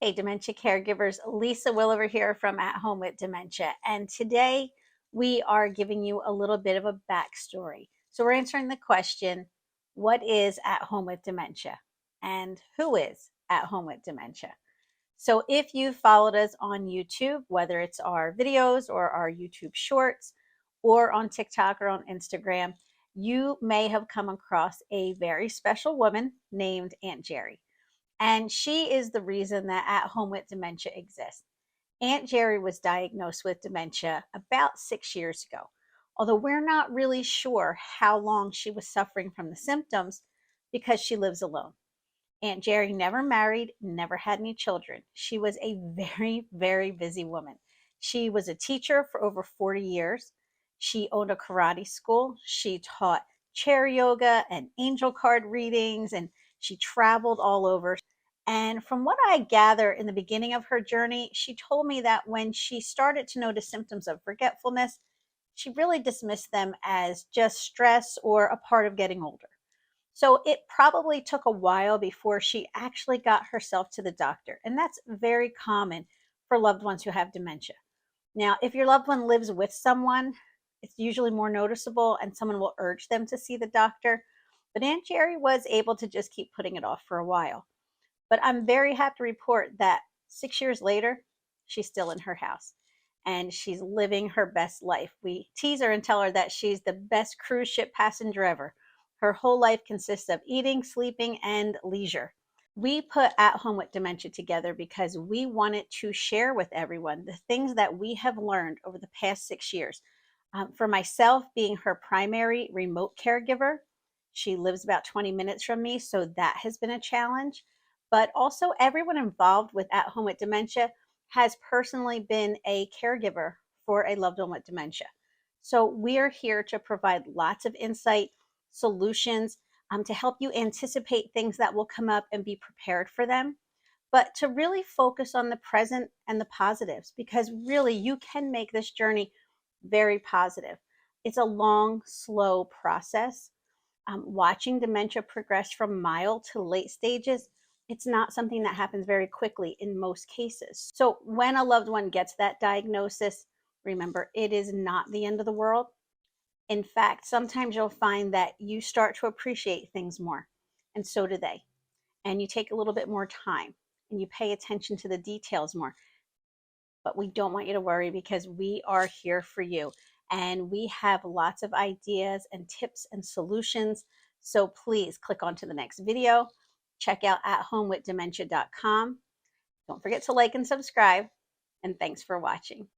Hey, dementia caregivers, Lisa Will over here from At Home with Dementia. And today we are giving you a little bit of a backstory. So we're answering the question, what is At Home with Dementia? And who is At Home with Dementia? So if you've followed us on YouTube, whether it's our videos or our YouTube shorts or on TikTok or on Instagram, you may have come across a very special woman named Aunt Jerry. And she is the reason that At Home with Dementia exists. Aunt Jerry was diagnosed with dementia about 6 years ago, although we're not really sure how long she was suffering from the symptoms because she lives alone. Aunt Jerry never married, never had any children. She was a very, very busy woman. She was a teacher for over 40 years. She owned a karate school. She taught chair yoga and angel card readings, and she traveled all over. And from what I gather in the beginning of her journey, she told me that when she started to notice symptoms of forgetfulness, she really dismissed them as just stress or a part of getting older. So it probably took a while before she actually got herself to the doctor. And that's very common for loved ones who have dementia. Now, if your loved one lives with someone, it's usually more noticeable and someone will urge them to see the doctor. But Aunt Jerry was able to just keep putting it off for a while. But I'm very happy to report that 6 years later, she's still in her house and she's living her best life. We tease her and tell her that she's the best cruise ship passenger ever. Her whole life consists of eating, sleeping, and leisure. We put At Home with Dementia together because we wanted to share with everyone the things that we have learned over the past 6 years. For myself, being her primary remote caregiver, she lives about 20 minutes from me, so that has been a challenge. But also, everyone involved with At Home with Dementia has personally been a caregiver for a loved one with dementia. So, we're here to provide lots of insight, solutions, to help you anticipate things that will come up and be prepared for them, but to really focus on the present and the positives, because really you can make this journey very positive. It's a long, slow process. Watching dementia progress from mild to late stages, it's not something that happens very quickly in most cases. So when a loved one gets that diagnosis, remember, it is not the end of the world. In fact, sometimes you'll find that you start to appreciate things more, and so do they. And you take a little bit more time and you pay attention to the details more. But we don't want you to worry because we are here for you. And we have lots of ideas and tips and solutions. So please click on to the next video. Check out athomewithdementia.com. Don't forget to like and subscribe. And thanks for watching.